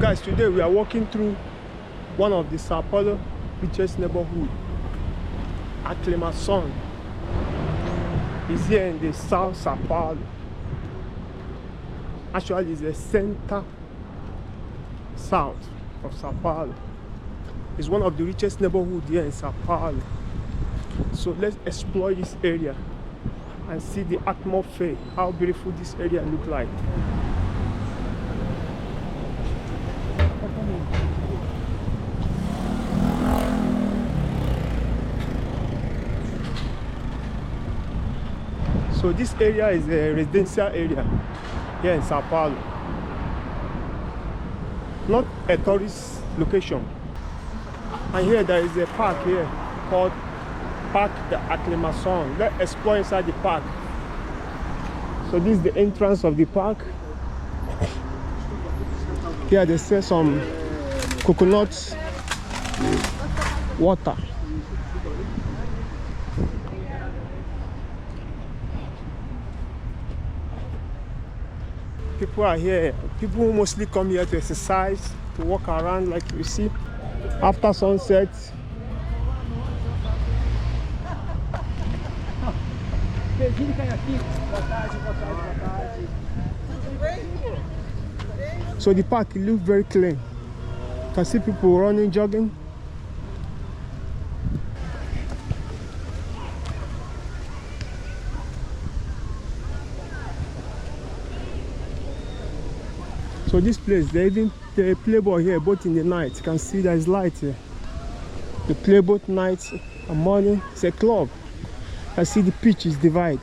Guys, today we are walking through one of the São Paulo richest neighborhood. Aclimação is here in the South São Paulo. Actually, it's the center south of São Paulo. It's one of the richest neighborhoods here in São Paulo. So let's explore this area and see the atmosphere, how beautiful this area looks like. So this area is a residential area here in São Paulo, not a tourist location. And here there is a park here called Park the Aclimação. Let's explore inside the park. So this is the entrance of the park. Here they sell some coconut water. People are here. People mostly come here to exercise, to walk around like you see. After sunset, so the park looks very clean. You can see people running, jogging. So this place, they even play ball here both in the night. You can see there is light here. They play both nights and morning. It's a club. You can see the pitch is divided.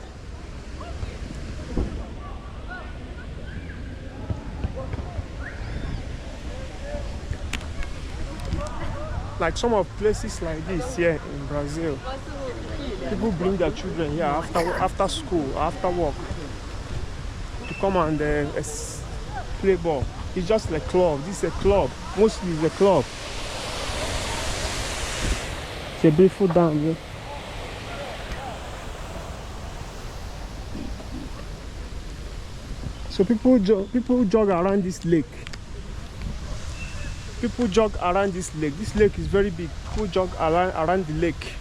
Like some of places like this here in Brazil, people bring their children here after school, after work, to come and play ball. It's just like a club. This is a club. Mostly it's a club. It's a beautiful dam here. So people jog around this lake. People jog around this lake. This lake is very big. People jog around the lake.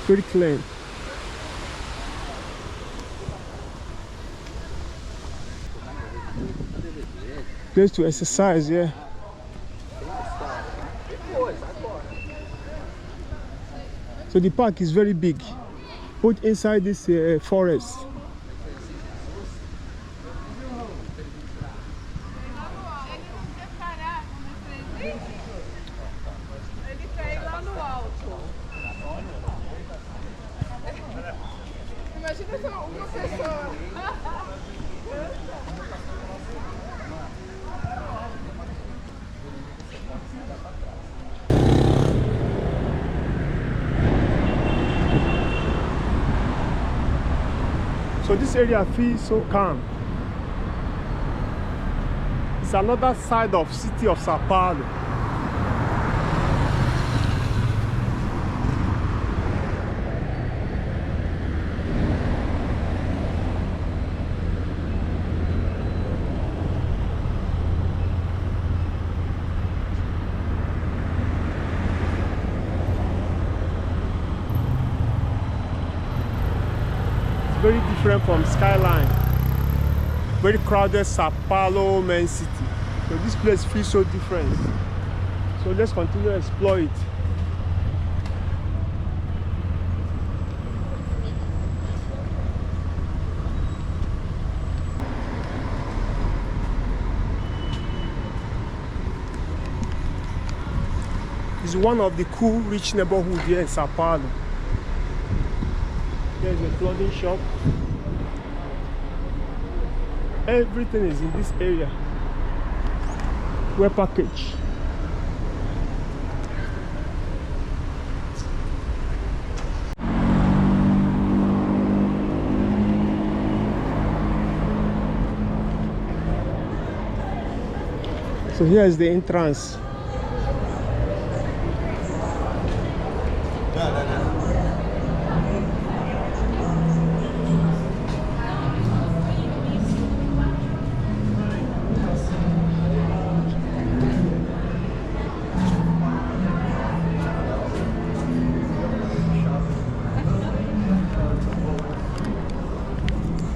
Very clean. Place to exercise, yeah. So the park is very big, both inside this forest. So this area feels so calm. It's another side of city of São Paulo. Very different from skyline. Very crowded São Paulo main city. So this place feels so different. So let's continue to explore it. It's one of the cool, rich neighborhoods here in São Paulo. There's a clothing shop. Everything is in this area. Wear package. So here is the entrance.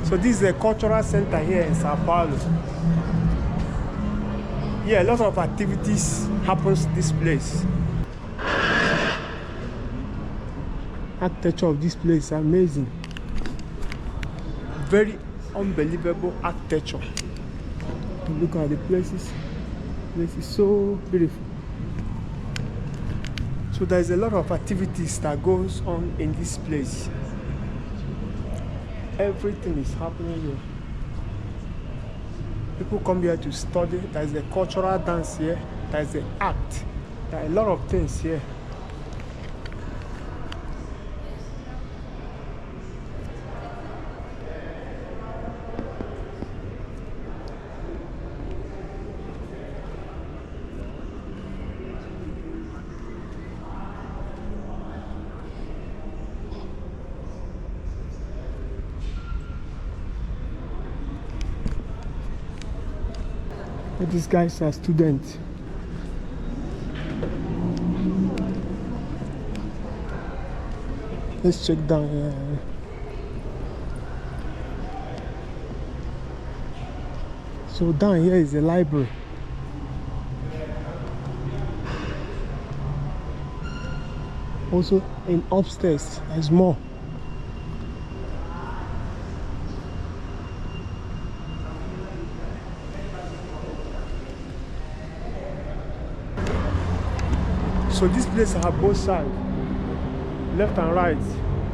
So this is a cultural center here in São Paulo. Yeah, a lot of activities happens this place. Architecture of this place is amazing. Very unbelievable architecture. Look at the places. This is so beautiful. So there's a lot of activities that goes on in this place. Everything is happening here. People come here to study. There's a cultural dance here. There's the art. There are a lot of things here. These guys are students. Let's check down here. So down here is a library. Also in upstairs there's more. So this place have both sides, left and right.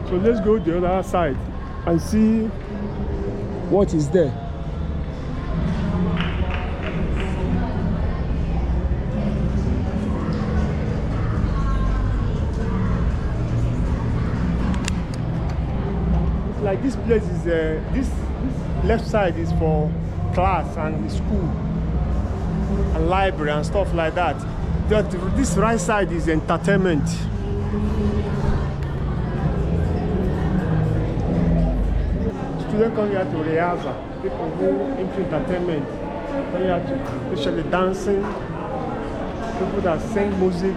So let's go to the other side and see what is there. It's like this place is this left side is for class and school and library and stuff like that. This right side is entertainment. Students come here to rehearsal. People who into entertainment come here to, especially dancing. People that sing music,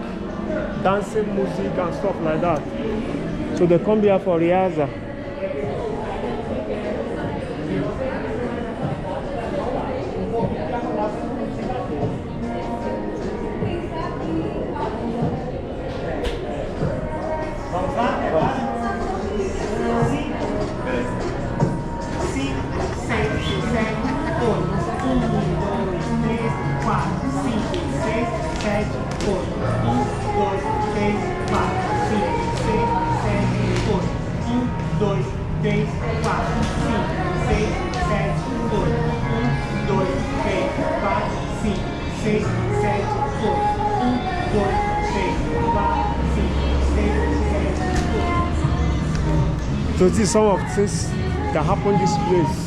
dancing music and stuff like that. So they come here for rehearsal. So this is some of the things that happen in this place.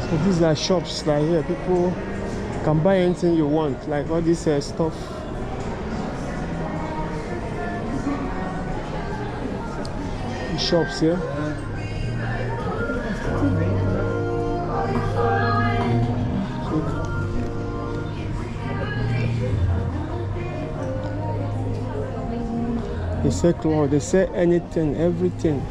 So these are shops like here. People can buy anything you want, like all this stuff. The shops here. They sell clothes, they sell anything, everything.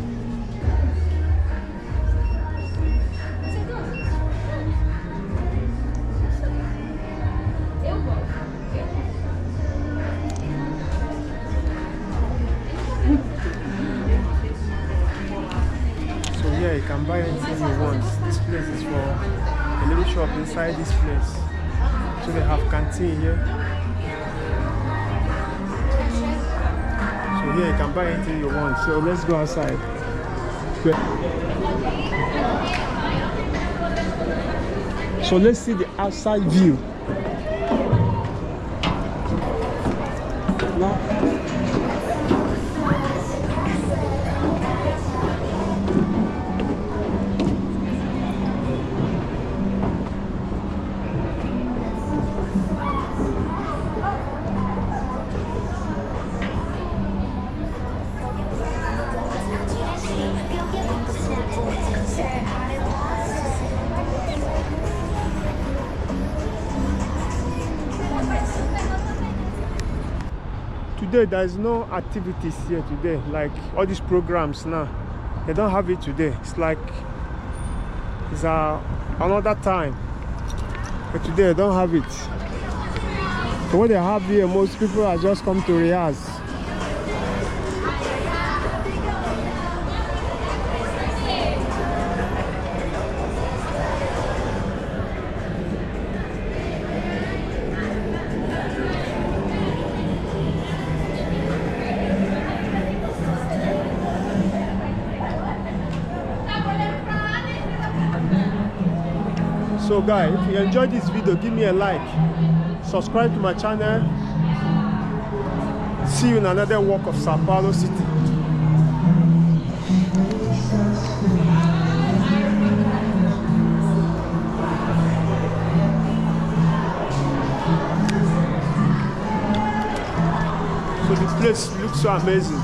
You can buy anything you want. This place is for a little shop inside this place. So they have canteen here. So here you can buy anything you want. So let's go outside. So let's see the outside view. Now, today there is no activities here today, like all these programs now. They don't have it today. It's like it's another time. But today they don't have it. So what they have here, most people are just come to rehearse. So guys, if you enjoyed this video, give me a like, subscribe to my channel. See you in another walk of São Paulo city. So the place looks so amazing.